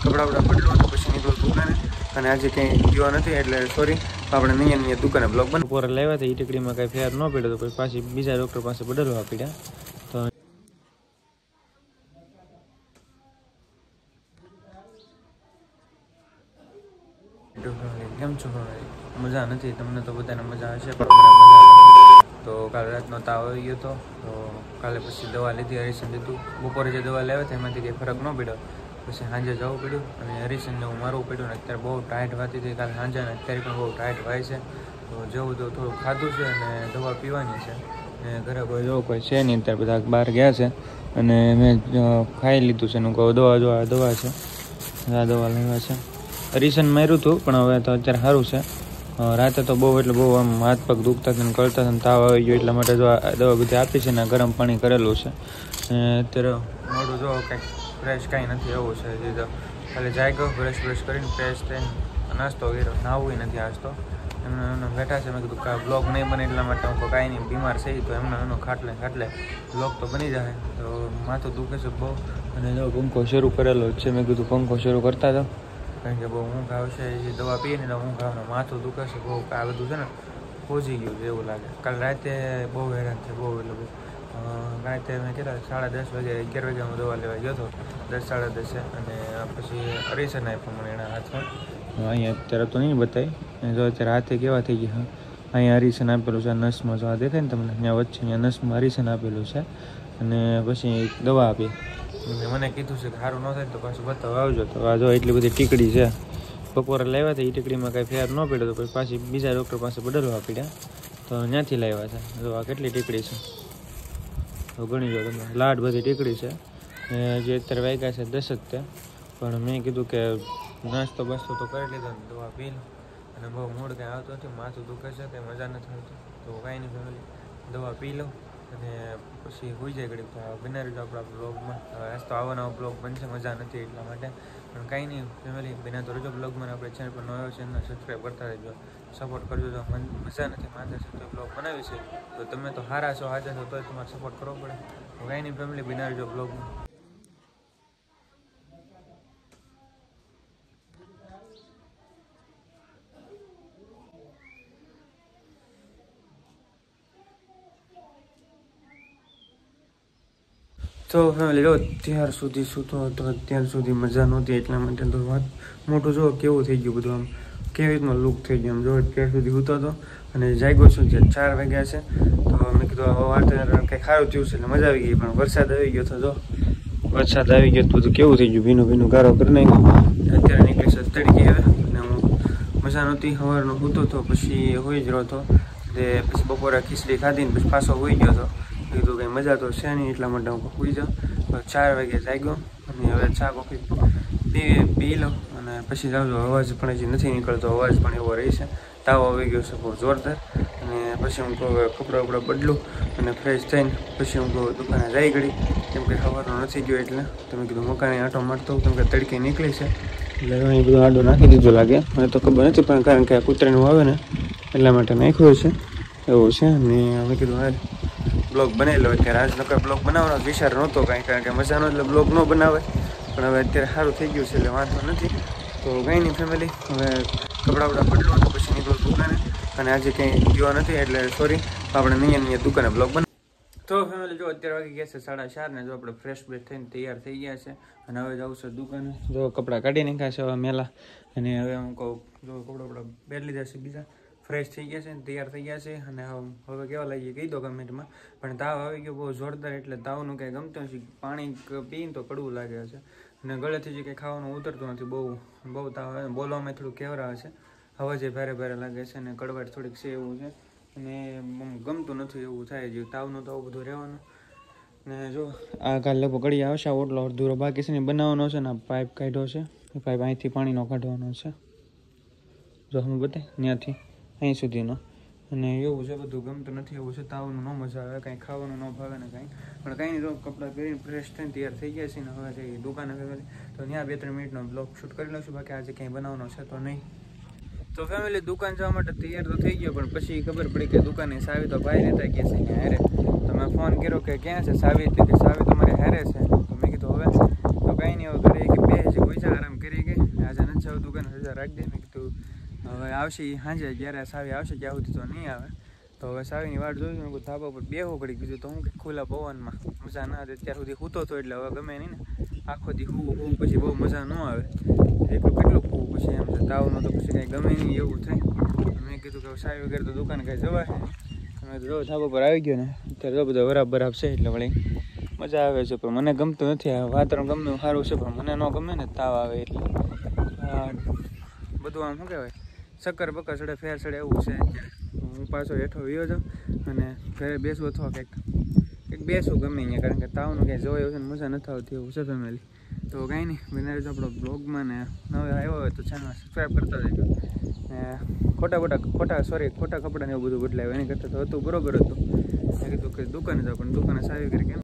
કપડાં બપડા બદલું તો પછી નીકળું દુકાને અને આજે કંઈ ગયો નથી એટલે સોરી આપણે નહીં દુકાને બ્લોગ બન પોરે લાવ્યા હતા. એ ટીકડીમાં કાંઈ ફેર ન પડ્યો તો પછી પાછી બીજા ડૉક્ટર પાસે બદલવા પડ્યા. તો કેમ છો? મજા નથી? તમને તો બધાને મજા હશે પણ મને મજા નથી. તો કાલે રાતનો તાવ આવી ગયો હતો તો કાલે પછી દવા લીધી, હરીશન લીધું. બપોરે જે દવા લાવ્યા હતા એમાંથી કંઈ ફરક ન પડ્યો. પછી સાંજે જવું પડ્યું અને હરીશનને હું મારવું પડ્યું ને અત્યારે બહુ ટાઈટ વાતી હતી કાલે સાંજે ને અત્યારે પણ બહુ ટાઈટ વાય છે. તો જવું તો થોડું ખાધું છે અને દવા પીવાની છે ને ઘરે કોઈ જો કોઈ છે નહીં. અત્યારે બધા બહાર ગયા છે અને મેં ખાઈ લીધું છે. એનું કહું દવા જો આ દવા છે, આ દવા લેવા છે. હરીશન માર્યું હતું પણ હવે તો અત્યારે સારું છે. રાતે તો બહુ એટલે બહુ આમ હાથ પગ દુખતા હતા ને કરતા હતા ને તાવ આવી ગયો એટલા માટે જો આ દવા બધી આપી છે ને ગરમ પાણી કરેલું છે. અત્યારે મોઢું જો કંઈક ફ્રેશ કાંઈ નથી એવું છે. હજી તો ખાલી જાય ગયો બ્રશ કરીને ફ્રેશ થઈને નાસ્તો કર્યો, નાવું નથી આજ તો. એમને બેઠા છે. મેં કીધું બ્લોગ નહીં બને એટલા માટે હું કાંઈ નહીં બીમાર છે તો એનો ખાટલે બ્લોગ તો બની જાય. તો માથું દુખે છે બહુ અને જો પંખો શરૂ કરેલો જ છે. મેં કીધું પંખો શરૂ કરતા હતા કારણ કે બહુ ઊંઘ આવશે. એ દવા પીએ ને એટલે ઊંઘ આવે, માથું દુખે છે બહુ. આ બધું છે ને પહોંચી ગયું છે એવું લાગે. કાલે રાતે બહુ હેરાન છે બહુ એટલે બહુ. રાતે મેં કેટલા 10:30 વાગે 11 વાગે હું દવા લેવા ગયો હતો 10 સાડા 10 અને પછી હરીશન આપ્યો મને એના હાથમાં. અહીંયા અત્યારે તો નહીં બતાવી જો અત્યારે હાથે કેવા થઈ ગયા. અહીંયા હરીશન આપેલું છે નસમાં, જો આ દેખાય ને તમને ત્યાં વચ્ચે અહીંયા નસમાં હરીશન આપેલું છે અને પછી દવા આપી. મને કીધું છે કે સારું ન થાય તો પાછું બતાવવા આવજો. તો આ જો એટલી બધી ટીકડી છે. બપોરે લાવ્યા હતા એ ટીકડીમાં કાંઈ ફેર ન પડ્યો તો પછી પાછી બીજા ડૉક્ટર પાસે બદલવા પડ્યા. તો ત્યાંથી લાવ્યા છે. જો આ કેટલી ટીકડી છે તો ગણી જો તમે. લાડ બધી ટીકડી છે જે અત્યારે વાગ્યા છે 10 જ તે. પણ મેં કીધું કે નાસ્તો બસ્તો તો કરી લીધો ને દવા પી લો અને બહુ મૂડ કંઈ આવતો નથી, માથું દુખે છે, કંઈ મજા નથી આવતી. તો કાંઈ નહીં ફેમિલી દવા પી લો અને પછી હોઈ જાય ઘડીક. તો બનાવી દો આપણા બ્લોગમાં. આજ તો આવા નવા બ્લોગ બનશે, મજા નથી એટલા માટે. પણ કાંઈ નહીં ફેમિલી બના તો રજો બ્લોગમાં. આપણે ચેનલ પર નવો ચેનલ સબસ્ક્રાઈબ કરતા રહેજો, સપોર્ટ કરજો. તો મજા નથી માનતા છે તો બ્લોગ બનાવી છે તો તમે તો સારા છો હાજર છો તો તમારે સપોર્ટ કરવો પડે. તો કાંઈ નહીં ફેમિલી બનાવી દો બ્લોગમાં. તો ફેમિલી જો ત્યાર સુધી સૂતો હતો, અત્યાર સુધી મજા નહોતી એટલા માટે તો વાત મોટું જો કેવું થઈ ગયું બધું, આમ કેવી રીતનો લુક થઈ ગયો. આમ જો અત્યાર સુધી સૂતો હતો અને જાગ્યો છું જે 4 વાગ્યા છે. તો મેં કીધું વાત કંઈ સારું થયું છે એટલે મજા આવી ગઈ. પણ વરસાદ આવી ગયો તો જો વરસાદ આવી ગયો તો બધું કેવું થઈ ગયું, ભીનું ગારો કરી નાખ્યું. અત્યારે નીકળી છે તડકી હવે અને હું મજા નહોતી. સવારનો સૂતો હતો પછી હોઈ જ રહ્યો હતો. પછી બપોરે ખીચડી ખાધી ને પછી પાછો હોઈ ગયો હતો. કીધું કંઈ મજા તો છે નહીં એટલા માટે હું સુઈ જાઉં. 4 વાગે જાગ્યો અને હવે ચા કોફી પી લો અને પછી જાઉં. અવાજ પણ હજી નથી નીકળતો, અવાજ પણ એવો રહી છે. તાવ આવી ગયો છે બહુ જોરદાર. અને પછી હું કપડાં બપડા બદલું અને ફ્રેશ થઈને પછી હું દુકાને જઈ ઘડી કેમ કે સવારનો નથી ગયો એટલે. તમે કીધું મકાને આંટો મારતો કેમ કે તડકી નીકળી છે એટલે અહીં બધું આડો નાખી દીધો લાગે. મને તો ખબર નથી પણ કારણ કે આ કૂતરાનું આવે ને એટલા માટે નાખ્યો છે એવું છે. અને અમે કીધું હા બ્લોગ બનાવી લો. અત્યારે આજ નકર બ્લોગ બનાવવાનો વિચાર નહોતો કાંઈ કારણ કે મજાનો એટલે બ્લોગ ન બનાવે. પણ હવે અત્યારે સારું થઈ ગયું છે એટલે વાંધો નથી. તો કંઈ નહીં ફેમિલી હવે કપડાં બપડા બદલું તો પછી નીકળું દુકાને અને આજે કંઈ ગયો નથી એટલે સોરી આપણે નહીં દુકાને બ્લોગ બનાવ. તો ફેમિલી જો અત્યારે વાગી ગયા છે 4:30 ને જો આપણે ફ્રેશ બ્રેશ થઈને તૈયાર થઈ ગયા છે અને હવે જવું છે દુકાને. જો કપડાં કાઢી નાખ્યા છે હવે મેલા અને હવે હું કહું જો કપડાં બપડા પહેરી લીધા છે બીજા ફ્રેશ થઈ ગયા છે ને તૈયાર થઈ ગયા છે. અને હવે કેવા લાગીએ કહી દો કમેન્ટમાં. પણ તાવ આવી ગયો બહુ જોરદાર એટલે તાવનું કંઈ ગમતું નથી. પાણી પીને તો કડવું લાગે છે અને ગળેથી જે કંઈ ખાવાનું ઉતરતું નથી. બહુ તાવ આવે, બોલવામાં થોડું કેવરાવે છે, અવાજે ભારે લાગે છે અને કડવાટ થોડીક છે એવું છે અને ગમતું નથી એવું થાય છે. તાવનું તો આવું બધું રહેવાનું. ને જો આ કાલે લગભગ ઘડી આવશે. ઓટલો અડધૂરો બાકી છે ને બનાવવાનો છે ને આ પાઇપ કાઢ્યો છે. એ પાઇપ અહીંથી પાણીનો કાઢવાનો છે જો હું બતાય ત્યાંથી અહીં સુધીનો. અને એવું છે બધું ગમતું નથી એવું છે. તાવનું ન મજા આવે, કાંઈ ખાવાનું ન ભાવે ને કાંઈ. પણ કાંઈ નહીં જો કપડાં પહેરીને ફ્રેશ થઈને તૈયાર થઈ ગયા છે ને હવે જઈએ દુકાને ફેમિલી. તો ત્યાં 2-3 મિનિટનો બ્લોગ શૂટ કરી લઈશું. બાકી આજે કંઈ બનાવવાનો છે તો નહીં. તો ફેમિલી દુકાન જવા માટે તૈયાર તો થઈ ગયો પણ પછી ખબર પડી કે દુકાનની સાવી તો ભાઈ લેતા ગયા છે અહીંયા હારે. તો મેં ફોન કર્યો કે ક્યાં છે સાવી? કે સાવી તમારે હારે છે. તો મેં કીધું હવે તો કાંઈ નહીં હવે ઘરે કે બે છે કોઈ છે આરામ કરી રજા રાખી દે. મેં કીધું હવે આવશે સાંજે જ્યારે સાવી આવશે ત્યાં સુધી તો નહીં આવે. તો હવે સાવીની વાટ જોઈશું. મેં ધાબા પર બેહવું પડી ગયું તો હું કે ખુલ્લા પવનમાં મજા ના આવે. અત્યાર સુધી સૂતો હતો એટલે હવે ગમે નહીં ને આખો દી હું પછી બહુ મજા ન આવે. એટલું કેટલું ખવું પછી એમ તાવનું તો પછી કાંઈ ગમે નહીં એવું થાય. મેં કીધું કે સાવી વગેરે તો દુકાને કાંઈ જવાય. મેં તો ધાબા પર આવી ગયો ને અત્યારે તો બધો બરાબર છે એટલે વળી મજા આવે છે. પણ મને ગમતું નથી. આ વાતાવરણ ગમે સારું છે પણ મને ન ગમે ને તાવ આવે એટલે બધું આમ શું કહેવાય ચક્કર બક્કર ચડે ફેર ચડે એવું છે. હું પાછો હેઠો વ્યો જાઉં અને ઘરે બેસવું અથવા કંઈક બેસવું ગમે અહીંયા કારણ કે તાવનું ક્યાંય જોવા એવું છે ને મજા નથી આવતી એવું છે ફેમિલી. તો કાંઈ નહીં બને રહેજો આપણો બ્લોગમાં ને નવે આવ્યો હોય તો ચેનલ સબસ્ક્રાઈબ કરતા જજો. ને ખોટા કપડાને એવું બધું બદલાવ્યું એની કરતાં તો હતું બરોબર હતું. મેં કીધું કે દુકાને જાવ પણ દુકાને સાવી કરી કેમ